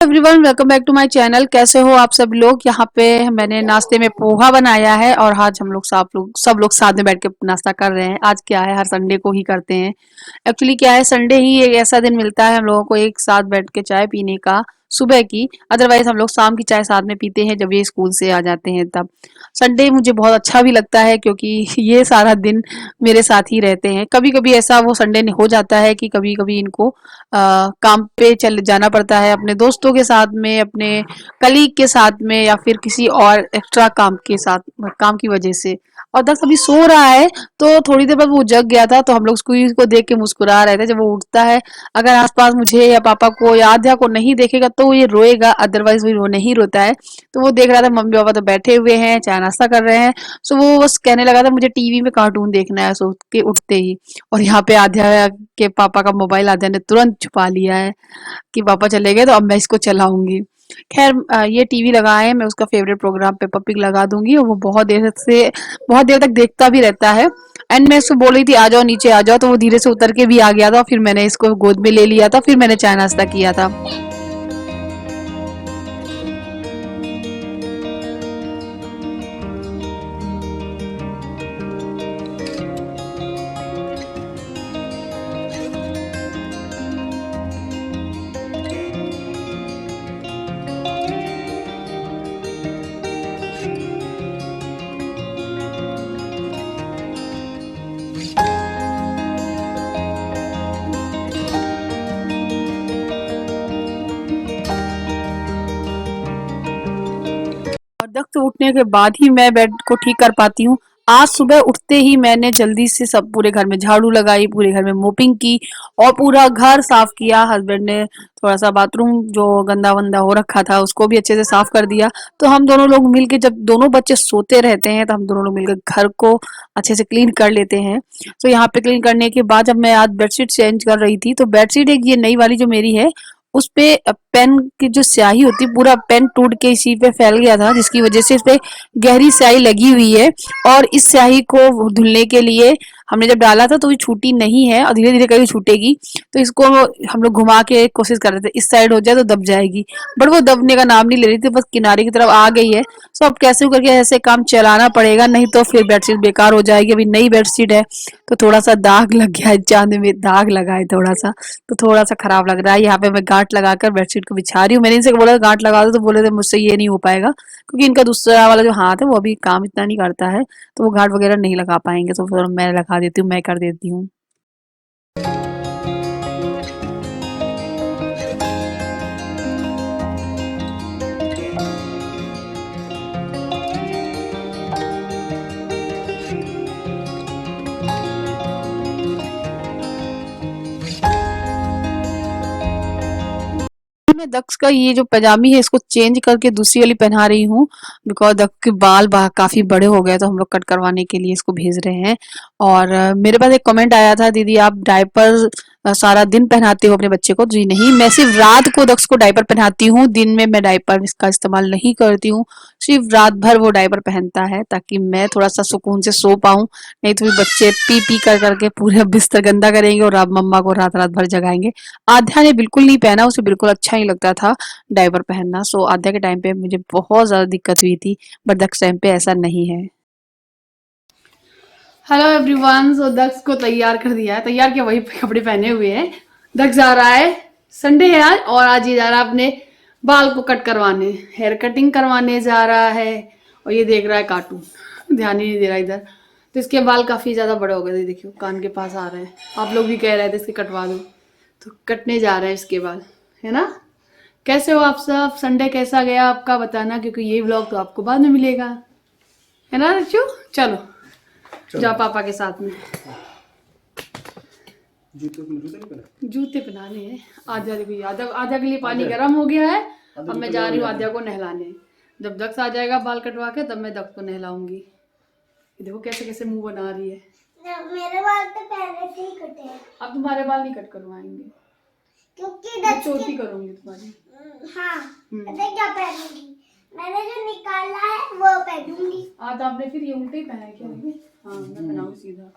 Everyone, welcome back to my channel. कैसे हो आप सब लोग। यहाँ पे मैंने नाश्ते में पोहा बनाया है और आज हम लोग सब लोग साथ में बैठ के नाश्ता कर रहे हैं। आज क्या है, हर संडे को ही करते हैं। एक्चुअली क्या है, संडे ही एक ऐसा दिन मिलता है हम लोगों को एक साथ बैठ के चाय पीने का, सुबह की। अदरवाइज हम लोग शाम की चाय साथ में पीते हैं जब ये स्कूल से आ जाते हैं तब। संडे मुझे बहुत अच्छा भी लगता है क्योंकि ये सारा दिन मेरे साथ ही रहते हैं। कभी कभी ऐसा वो संडे हो जाता है कि कभी कभी इनको काम पे चल जाना पड़ता है, अपने दोस्तों के साथ में, अपने कलीग के साथ में, या फिर किसी और एक्स्ट्रा काम के साथ, काम की वजह से। और दस अभी सो रहा है, तो थोड़ी देर बाद वो जग गया था, तो हम लोग उसको देख के मुस्कुरा रहे थे। जब वो उठता है, अगर आसपास मुझे या पापा को या आध्या को नहीं देखेगा तो वो ये रोएगा, अदरवाइज वो नहीं रोता है। तो वो देख रहा था मम्मी पापा तो बैठे हुए हैं, चाय नाश्ता कर रहे हैं। सो वो बस कहने लगा था मुझे टीवी में कार्टून देखना है, सो के उठते ही। और यहाँ पे आध्या के पापा का मोबाइल आध्या ने तुरंत छुपा लिया है कि पापा चले गए तो अब मैं इसको चलाऊंगी। खैर, ये टीवी लगाए हैं, मैं उसका फेवरेट प्रोग्राम पेपा पिग लगा दूंगी और वो बहुत देर तक देखता भी रहता है। एंड मैं इसको बोल रही थी आ जाओ नीचे आ जाओ, तो वो धीरे से उतर के भी आ गया था। फिर मैंने इसको गोद में ले लिया था, फिर मैंने चाय नाश्ता किया था। और दस्त उठने के बाद ही मैं बेड को ठीक कर पाती हूँ। आज सुबह उठते ही मैंने जल्दी से सब पूरे घर में झाड़ू लगाई, पूरे घर में मोपिंग की और पूरा घर साफ किया। हस्बैंड ने थोड़ा सा बाथरूम जो गंदा वंदा हो रखा था उसको भी अच्छे से साफ कर दिया। तो हम दोनों लोग मिलके, जब दोनों बच्चे सोते रहते हैं तो हम दोनों लोग मिलकर घर को अच्छे से क्लीन कर लेते हैं। तो यहाँ पे क्लीन करने के बाद जब मैं आज बेडशीट चेंज कर रही थी, तो बेडशीट एक ये नई वाली जो मेरी है, उस पे पेन की जो स्याही होती है, पूरा पेन टूट के इसी पे फैल गया था, जिसकी वजह से इस पे गहरी स्याही लगी हुई है। और इस स्याही को धुलने के लिए हमने जब डाला था तो ये छूटी नहीं है और धीरे धीरे करके छूटेगी। तो इसको हम लोग घुमा के कोशिश कर रहे थे इस साइड हो जाए तो दब जाएगी, बट वो दबने का नाम नहीं ले रही थी, बस किनारे की तरफ आ गई है। सो अब कैसे करके ऐसे काम चलाना पड़ेगा, नहीं तो फिर बेडशीट बेकार हो जाएगी। अभी नई बेडशीट है तो थोड़ा सा दाग लग गया है, चांद में दाग लगा है थोड़ा सा, तो थोड़ा सा खराब लग रहा है। यहाँ पे मैं गांठ लगाकर बेडशीट को बिछा रही हूँ। मैंने इनसे बोला गांठ लगा दो, तो बोले थे मुझसे ये नहीं हो पाएगा क्योंकि इनका दूसरा वाला जो हाथ है वो अभी काम इतना नहीं करता है, तो वो गांठ वगैरह नहीं लगा पाएंगे। तो फिर मैं लगा देती हूँ, मैं कर देती हूँ। मैं दक्ष का ये जो पैजामी है इसको चेंज करके दूसरी वाली पहना रही हूँ, बिकॉज दक्ष के बाल काफी बड़े हो गए तो हम लोग कट करवाने के लिए इसको भेज रहे हैं। और मेरे पास एक कमेंट आया था, दीदी आप डायपर सारा दिन पहनाते हो अपने बच्चे को। जी नहीं, मैं सिर्फ रात को दक्ष को डायपर पहनाती हूँ, दिन में मैं डायपर इसका इस्तेमाल नहीं करती हूँ। सिर्फ रात भर वो डायपर पहनता है ताकि मैं थोड़ा सा सुकून से सो पाऊँ। नहीं तो फिर बच्चे पी पी कर करके पूरे बिस्तर गंदा करेंगे और आप मम्मा को रात रात भर जगाएंगे। आध्या ने बिल्कुल नहीं पहना, उसे बिल्कुल अच्छा नहीं लगता था डायपर पहनना। सो आध्या के टाइम पे मुझे बहुत ज़्यादा दिक्कत हुई थी, बट दक्ष टाइम पे ऐसा नहीं है। हेलो एवरीवन, सो दक्ष को तैयार कर दिया है, तैयार किया, वही कपड़े पहने हुए हैं। दक्ष जा रहा है, संडे है आज, और आज ये जा रहा है अपने बाल को कट करवाने, हेयर कटिंग करवाने जा रहा है। और ये देख रहा है कार्टून, ध्यान ही नहीं दे रहा इधर। तो इसके बाल काफ़ी ज़्यादा बड़े हो गए थे, देखियो कान के पास आ रहे हैं। आप लोग भी कह रहे थे इसके कटवा दो, तो कटने जा रहे हैं इसके बाल, है ना। कैसे हो आप सब, संडे कैसा गया आपका बताना, क्योंकि ये व्लॉग तो आपको बाद में मिलेगा, है ना रच्चू। चलो जाओ पापा के साथ में। जूते पहनाने हैं। आध्या देखो, आध्या के लिए पानी गर्म हो गया है। अब मैं जा रही हूँ आध्या को नहलाने। जब दक्ष आ जाएगा बाल कटवा के तब मैं दक्ष को नहलाऊंगी। देखो कैसे कैसे मुंह बना रही है। मेरे बाल तो पहले से ही कटे हैं। अब तुम्हारे बाल नहीं कट करवाएंगे क्योंकि मैं चोटी करूंगी तुम्हारी। हाँ, देख क्या पहनूंगी, मैंने जो निकाला है वो पहनूंगी। तो आपने फिर ये उल्टे ही पहना है क्या? हाँ, मैं पहनाऊंगी सीधा।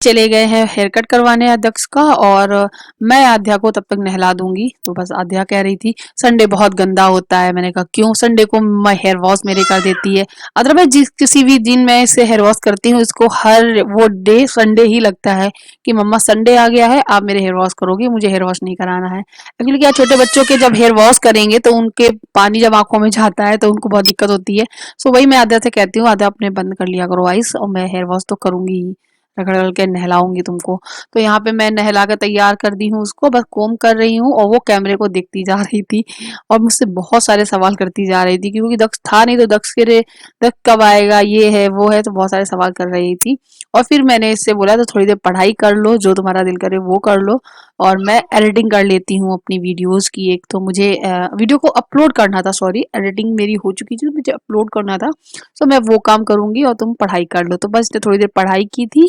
चले गए हैं हेयर कट करवाने अध्यक्ष का, और मैं आध्या को तब तक नहला दूंगी। तो बस आध्या कह रही थी संडे बहुत गंदा होता है। मैंने कहा क्यों, संडे को मैं हेयर वॉश मेरे कर देती है। अदरवाइज जिस किसी भी दिन मैं इसे हेयर वॉश करती हूँ, इसको हर वो डे संडे ही लगता है कि मम्मा संडे आ गया है, आप मेरे हेयर वॉश करोगे, मुझे हेयर वॉश नहीं कराना है। एक्चुअली क्या, छोटे बच्चों के जब हेयर वॉश करेंगे तो उनके पानी जब आंखों में जाता है तो उनको बहुत दिक्कत होती है। सो वही मैं आध्या से कहती हूँ, आध्या अपने बंद कर लिया करो आइस, और मैं हेयर वॉश तो करूंगी ही, रगड़ रगड़ के नहलाऊंगी तुमको। तो यहाँ पे मैं नहला कर तैयार कर दी हूँ उसको, बस कोम कर रही हूँ, और वो कैमरे को देखती जा रही थी और मुझसे बहुत सारे सवाल करती जा रही थी, क्योंकि दक्ष था नहीं, तो दक्ष के दक्ष कब आएगा, ये है वो है, तो बहुत सारे सवाल कर रही थी। और फिर मैंने इससे बोला तो थोड़ी देर पढ़ाई कर लो, जो तुम्हारा दिल करे वो कर लो, और मैं एडिटिंग कर लेती हूँ अपनी वीडियोस की। एक तो मुझे वीडियो को अपलोड करना था, सॉरी एडिटिंग मेरी हो चुकी थी, तो मुझे अपलोड करना था। तो मैं वो काम करूंगी और तुम पढ़ाई कर लो। तो बस थोड़ी देर पढ़ाई की थी।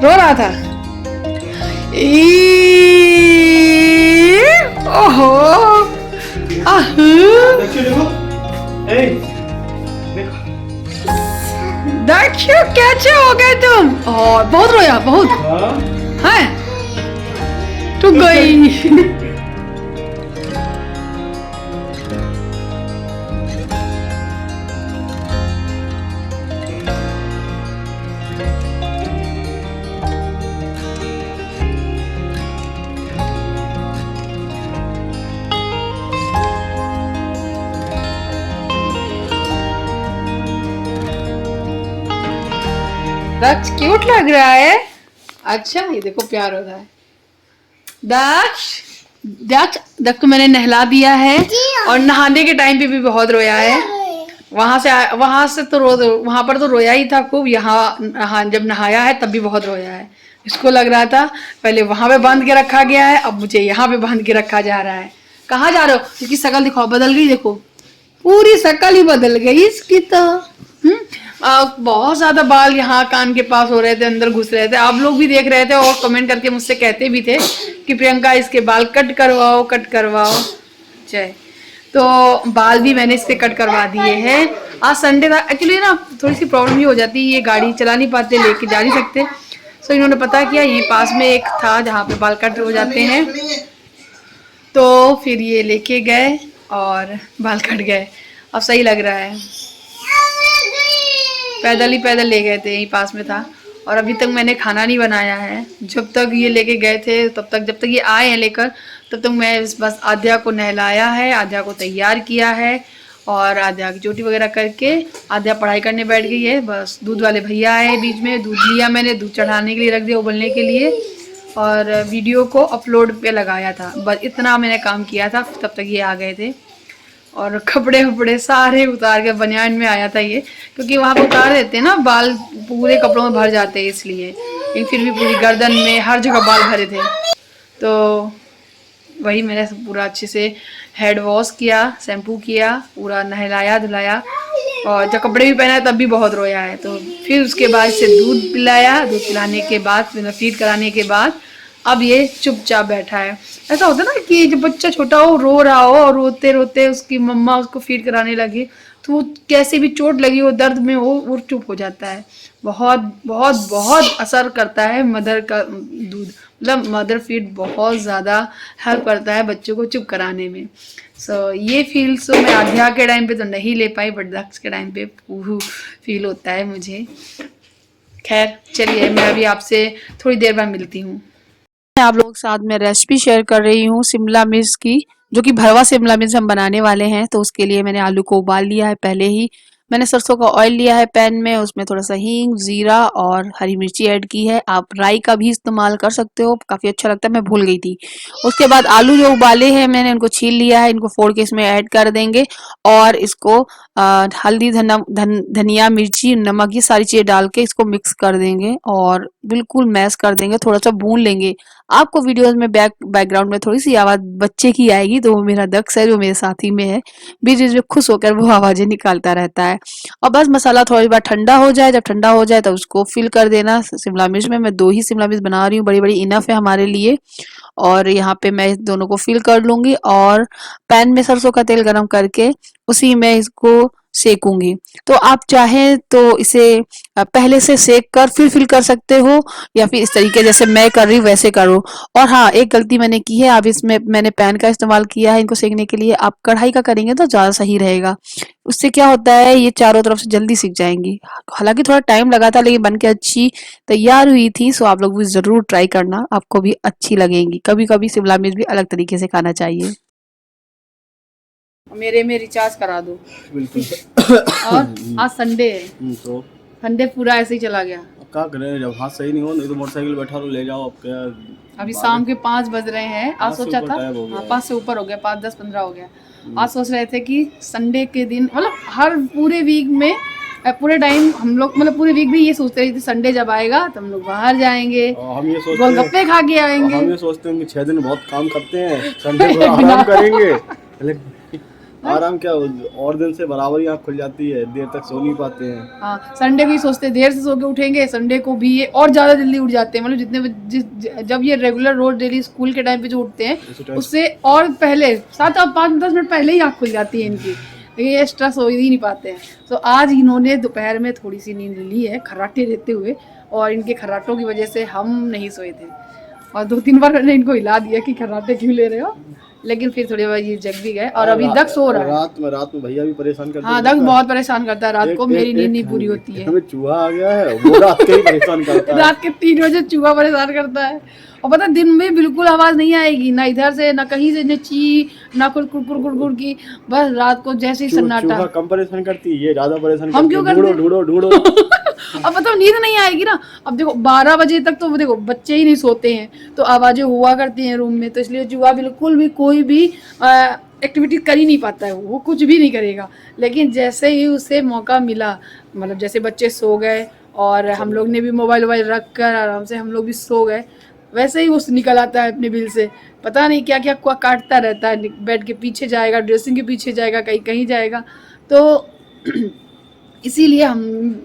रो रहा था। ओहो, देखियो कैसे हो गए तुम। और बहुत रोया, बहुत है, तू गई। दक्ष क्यूट लग रहा है। अच्छा ये देखो प्यार हो रहा है। दक्ष, दक्ष, दक्ष को मैंने नहला दिया है, और नहाने के टाइम पे भी बहुत रोया है। वहां से तो वहां पर तो रोया ही था खूब, यहाँ जब नहाया है तब भी बहुत रोया है। इसको लग रहा था पहले वहां पे बांध के रखा गया है, अब मुझे यहाँ पे बांध के रखा जा रहा है। कहाँ जा रहे हो? इसकी शकल दिखाओ, बदल गई, देखो पूरी शकल ही बदल गई इसकी तो। बहुत ज्यादा बाल यहाँ कान के पास हो रहे थे, अंदर घुस रहे थे। आप लोग भी देख रहे थे और कमेंट करके मुझसे कहते भी थे कि प्रियंका इसके बाल कट करवाओ, कट करवाओ। जय, तो बाल भी मैंने इसके कट करवा दिए हैं। आज संडे था, एक्चुअली ना थोड़ी सी प्रॉब्लम ही हो जाती है, ये गाड़ी चला नहीं पाते, लेके जा नहीं सकते। सो इन्होंने पता किया, ये पास में एक था जहाँ पे बाल कट हो जाते हैं, तो फिर ये लेके गए और बाल कट गए। अब सही लग रहा है। पैदल ले गए थे, यहीं पास में था। और अभी तक मैंने खाना नहीं बनाया है। जब तक ये लेके गए थे तब तक, जब तक ये आए हैं लेकर, तब तक मैं बस आध्या को नहलाया है, आध्या को तैयार किया है, और आध्या की चोटी वगैरह करके आध्या पढ़ाई करने बैठ गई है। बस दूध वाले भैया आए बीच में, दूध लिया मैंने, दूध चढ़ाने के लिए रख दिया उबलने के लिए, और वीडियो को अपलोड पे लगाया था। बस इतना मैंने काम किया था, तब तक ये आ गए थे। और कपड़े वपड़े सारे उतार के, बनियान में आया था ये, क्योंकि वहाँ पर उतार देते हैं ना, बाल पूरे कपड़ों में भर जाते हैं इसलिए। लेकिन फिर भी पूरी गर्दन में हर जगह बाल भरे थे, तो वही मैंने पूरा अच्छे से हेड वॉश किया, शैम्पू किया, पूरा नहलाया धुलाया, और जब कपड़े भी पहनाए तब भी बहुत रोया है। तो फिर उसके बाद से दूध पिलाया, दूध पिलाने के बाद फीड कराने के बाद अब ये चुपचाप बैठा है। ऐसा होता है ना कि जब बच्चा छोटा हो, रो रहा हो, और रोते रोते उसकी मम्मा उसको फीड कराने लगे, तो वो कैसे भी चोट लगी हो, दर्द में हो, वो चुप हो जाता है। बहुत बहुत बहुत असर करता है मदर का दूध, मतलब मदर फीड बहुत ज़्यादा हेल्प करता है बच्चों को चुप कराने में। ये फील मैं आध्या के टाइम पे तो नहीं ले पाई, बट दक्ष के टाइम पे फील होता है मुझे। खैर चलिए, मैं अभी आपसे थोड़ी देर बाद मिलती हूँ। आप लोग साथ में रेसिपी शेयर कर रही हूँ शिमला मिर्च की, जो कि भरवा शिमला मिर्च हम बनाने वाले हैं। तो उसके लिए मैंने आलू को उबाल लिया है पहले ही। मैंने सरसों का ऑयल लिया है पैन में, उसमें थोड़ा सा हींग, जीरा और हरी मिर्ची ऐड की है। आप राई का भी इस्तेमाल कर सकते हो, काफ़ी अच्छा लगता है, मैं भूल गई थी। उसके बाद आलू जो उबाले हैं मैंने, उनको छील लिया है, इनको फोड़ के इसमें ऐड कर देंगे, और इसको हल्दी, धनिया, मिर्ची, नमक, ये सारी चीज़ें डाल के इसको मिक्स कर देंगे और बिल्कुल मैश कर देंगे, थोड़ा सा भून लेंगे। आपको वीडियोस में बैकग्राउंड में थोड़ी सी आवाज़ बच्चे की आएगी, तो वो मेरा दक्ष है जो मेरे साथी में है, बीच बीच में खुश होकर वो आवाज़ें निकालता रहता है। और बस मसाला थोड़ी बार ठंडा हो जाए, जब ठंडा हो जाए तब उसको फिल कर देना शिमला मिर्च में। मैं 2 ही शिमला मिर्च बना रही हूँ, बड़ी-बड़ी इनफ है हमारे लिए। और यहाँ पे मैं इस दोनों को फिल कर लूँगी और पैन में सरसों का तेल गरम करके उसी में इसको सेकूँगी। तो आप चाहें तो इसे पहले से सेक कर फिर फिल कर सकते हो, या फिर इस तरीके जैसे मैं कर रही हूँ वैसे करो। और हाँ, एक गलती मैंने की है, अब इसमें मैंने पैन का इस्तेमाल किया है इनको सेकने के लिए, आप कढ़ाई का करेंगे तो ज़्यादा सही रहेगा। उससे क्या होता है, ये चारों तरफ से जल्दी सिक जाएँगी। हालाँकि थोड़ा टाइम लगा था लेकिन बन के अच्छी तैयार हुई थी। सो आप लोग भी ज़रूर ट्राई करना, आपको भी अच्छी लगेंगी। कभी-कभी शिमला मिर्च भी अलग तरीके से खाना चाहिए। मेरे में रिचार्ज करा दो। बिल्कुल। और आज संडे है, तो संडे पूरा ऐसे ही चला गया। अब क्या करें, जब हाथ सही नहीं हो नहीं तो मोटरसाइकिल बैठा लो, ले जाओ। अब क्या, अभी शाम के 5 बज रहे हैं। आज 5 से सोचा ऊपर था, टाइम हो गया हाँ है। 5 से ऊपर हो गया, 5, 10, 15 हो गया। आज सोच रहे थे कि संडे के दिन मतलब हर पूरे वीक में पूरे टाइम हम लोग मतलब पूरे वीक भी ये सोचते रहे थे संडे जब आएगा तो हम लोग बाहर जाएंगे, और हम ये सोचते हैं, गोलगप्पे खा के आएंगे। हम ये सोचते हैं कि 6 दिन बहुत काम करते हैं, संडे को आराम करेंगे। लेकिन आराम क्या, और दिन से बराबर ही आँख खुल जाती है, देर तक सो नहीं पाते हैं। हाँ, संडे को ही सोचते हैं देर से सो के उठेंगे, संडे को भी ये और ज़्यादा जल्दी उठ जाते हैं। मतलब जब ये रेगुलर रोज डेली स्कूल के टाइम पे जो उठते हैं उससे और पहले 7 और 5-10 मिनट पहले ही आँख खुल जाती है इनकी, लेकिन ये एक्स्ट्रा सो ही नहीं पाते हैं। तो आज इन्होंने दोपहर में थोड़ी सी नींद ली है खर्राटे देते हुए, और इनके खर्राटों की वजह से हम नहीं सोए थे। और 2-3 बार मैंने इनको हिला दिया कि खर्राटे क्यों ले रहे हो, लेकिन फिर थोड़ी बार ये जग भी गए। और अभी दक्ष सो रहा है। रात में भैया भी परेशान करते हैं। हाँ, दक्ष बहुत परेशान करता है रात को, मेरी नींद नहीं पूरी होती है। हमें चूहा आ गया है, वो रात के ही परेशान करता है। रात के 3 बजे चूहा परेशान करता है। और पता है, दिन में बिल्कुल आवाज नहीं आएगी, ना इधर से ना कहीं से, न ची ना कुड़ की, बस रात को जैसे ही सन्नाटा। चूहा कम परेशान करती है, ये ज्यादा परेशान हम करती क्यों है। करते हैं? ढूंढो ढूंढो। अब मतलब नींद नहीं आएगी ना। अब देखो 12 बजे तक तो देखो बच्चे ही नहीं सोते हैं, तो आवाजें हुआ करती हैं रूम में, तो इसलिए चूहा बिल्कुल भी कोई भी एक्टिविटी कर ही नहीं पाता है, वो कुछ भी नहीं करेगा। लेकिन जैसे ही उसे मौका मिला, मतलब जैसे बच्चे सो गए और हम लोग ने भी मोबाइल वोबाइल रख कर आराम से हम लोग भी सो गए, वैसे ही वो निकल आता है अपने बिल से, पता नहीं क्या क्या काटता रहता है। बेड के पीछे जाएगा, ड्रेसिंग के पीछे जाएगा, कहीं कहीं जाएगा। तो इसीलिए हम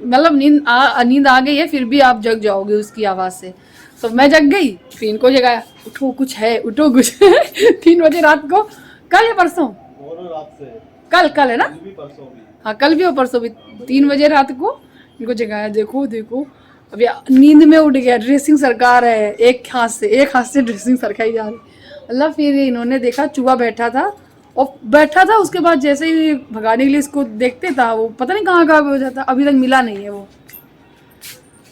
मतलब नींद आ गई है, फिर भी आप जग जाओगे उसकी आवाज़ से। तो मैं जग गई, फिर इनको जगाया, उठो कुछ है, उठो कुछ है। 3 बजे रात को, कल या परसों, रात से कल है ना, भी परसों भी। हाँ कल भी और परसों भी 3 बजे रात को इनको जगाया। देखो देखो अभी नींद में उठ गया, ड्रेसिंग सरका रहा है, एक हाथ से ड्रेसिंग सरकाई जा रही। मतलब फिर इन्होंने देखा चूहा बैठा था, और बैठा था उसके बाद जैसे ही भगाने के लिए इसको देखते था, वो पता नहीं कहाँ हो जाता, अभी तक मिला नहीं है वो।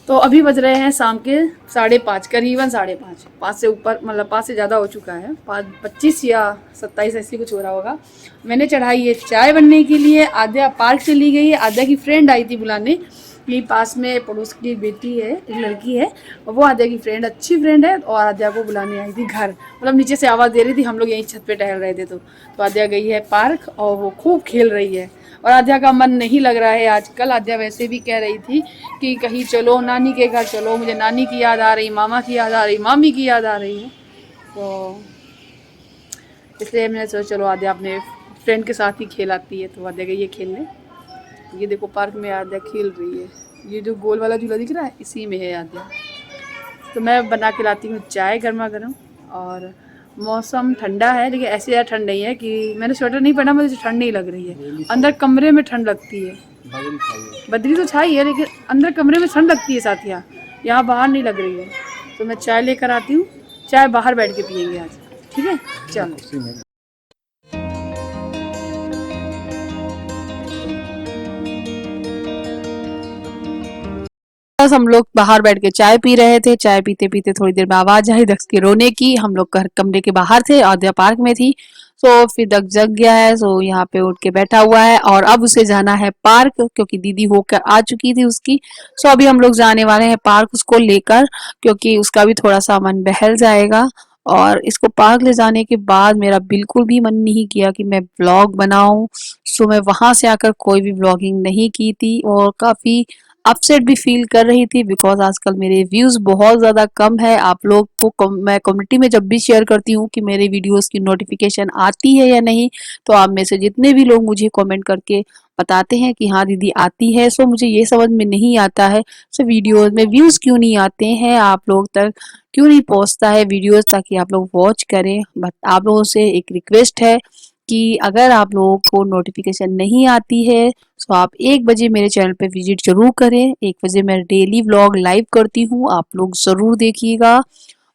तो अभी बज रहे हैं शाम के 5:30, करीबन 5:30, 5 से ऊपर, मतलब 5 से ज़्यादा हो चुका है, 5:25 या 27 ऐसी कुछ हो रहा होगा। मैंने चढ़ाई है चाय बनने के लिए, आद्या पार्क चली गई है, आद्या की फ्रेंड आई थी बुलाने, कि पास में पड़ोस की एक बेटी है, एक लड़की है, और वो आद्या की फ्रेंड, अच्छी फ्रेंड है, और आद्या को बुलाने आई थी घर। मतलब नीचे से आवाज़ दे रही थी, हम लोग यहीं छत पे टहल रहे थे, तो आद्या गई है पार्क और वो खूब खेल रही है। और आद्या का मन नहीं लग रहा है आजकल। आद्या वैसे भी कह रही थी कि कहीं चलो, नानी के घर चलो, मुझे नानी की याद आ रही, मामा की याद आ रही, मामी की याद आ रही है। तो इसलिए मैंने सोचा चलो आद्या अपने फ्रेंड के साथ ही खेल आती है, तो आद्या गई है खेलने। ये देखो पार्क में आद्या खेल रही है, ये जो गोल वाला झूला दिख रहा है इसी में है आद्या। तो मैं बना के लाती हूँ चाय गर्मा गर्म, और मौसम ठंडा है, लेकिन ऐसे ज़्यादा ठंड नहीं है कि मैंने स्वेटर नहीं पहना, मुझे ठंड नहीं लग रही है, अंदर कमरे में ठंड लगती है। बदली तो छाई है, लेकिन अंदर कमरे में ठंड लगती है साथिया, यहाँ बाहर नहीं लग रही है। तो मैं चाय लेकर आती हूँ, चाय बाहर बैठ के पियेंगे आज, ठीक है चलो। बस हम लोग बाहर बैठ के चाय पी रहे थे, चाय पीते पीते थोड़ी देर में आवाज आई दक्ष के रोने की। हम लोग घर कमरे के बाहर थे, आद्या पार्क में थी। सो फिर दक्ष जग गया है, सो यहाँ पे उठ के बैठा हुआ है, और अब उसे जाना है पार्क, क्योंकि दीदी होकर आ चुकी थी उसकी। सो अभी हम लोग जाने वाले हैं पार्क उसको लेकर, क्योंकि उसका भी थोड़ा सा मन बहल जाएगा। और इसको पार्क ले जाने के बाद मेरा बिल्कुल भी मन नहीं किया कि मैं व्लॉग बनाऊं। सो मैं वहां से आकर कोई भी व्लॉगिंग नहीं की थी, और काफी अपसेट भी फील कर रही थी बिकॉज आजकल मेरे व्यूज बहुत ज़्यादा कम है। आप लोग को मैं कम्युनिटी में जब भी शेयर करती हूँ कि मेरे वीडियोस की नोटिफिकेशन आती है या नहीं, तो आप में से जितने भी लोग मुझे कमेंट करके बताते हैं कि हाँ दीदी आती है। सो मुझे ये समझ में नहीं आता है, सो वीडियोस में व्यूज क्यों नहीं आते हैं, आप लोग तक क्यों नहीं पहुंचता है वीडियोस ताकि आप लोग वॉच करें। बट आप लोगों से एक रिक्वेस्ट है कि अगर आप लोगों को नोटिफिकेशन नहीं आती है तो आप 1 बजे मेरे चैनल पे विजिट जरूर करें। 1 बजे मैं डेली व्लॉग लाइव करती हूँ, आप लोग जरूर देखिएगा।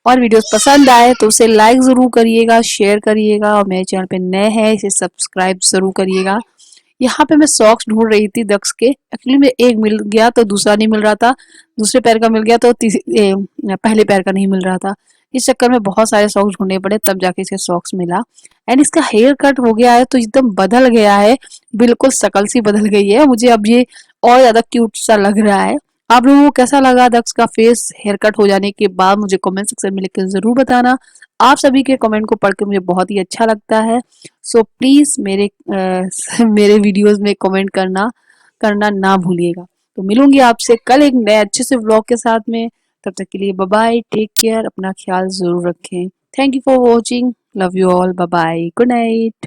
और वीडियोस पसंद आए तो उसे लाइक जरूर करिएगा, शेयर करिएगा, और मेरे चैनल पे नए हैं इसे सब्सक्राइब जरूर करिएगा। यहाँ पे मैं सॉक्स ढूंढ रही थी दक्ष के, एक्चुअली में एक मिल गया तो दूसरा नहीं मिल रहा था, दूसरे पैर का मिल गया तो पहले पैर का नहीं मिल रहा था। इस चक्कर में बहुत सारे सॉक्स ढूंढने पड़े तब जाके इसे सॉक्स मिला। एंड इसका हेयर कट हो गया है तो एकदम बदल गया है, बिल्कुल शकल सी बदल गई है। मुझे अब ये और ज्यादा क्यूट सा लग रहा है। आप लोगों को कैसा लगा दक्ष का फेस हेयर कट हो जाने के बाद, मुझे कमेंट सेक्शन में लिख के जरूर बताना। आप सभी के कमेंट को पढ़ के मुझे बहुत ही अच्छा लगता है। सो प्लीज मेरे वीडियोस में कमेंट करना करना ना भूलिएगा। तो मिलूंगी आपसे कल एक नए अच्छे से व्लॉग के साथ में। तब तक के लिए बाय बाय, टेक केयर, अपना ख्याल जरूर रखें। Thank you for watching, love you all, bye bye, good night.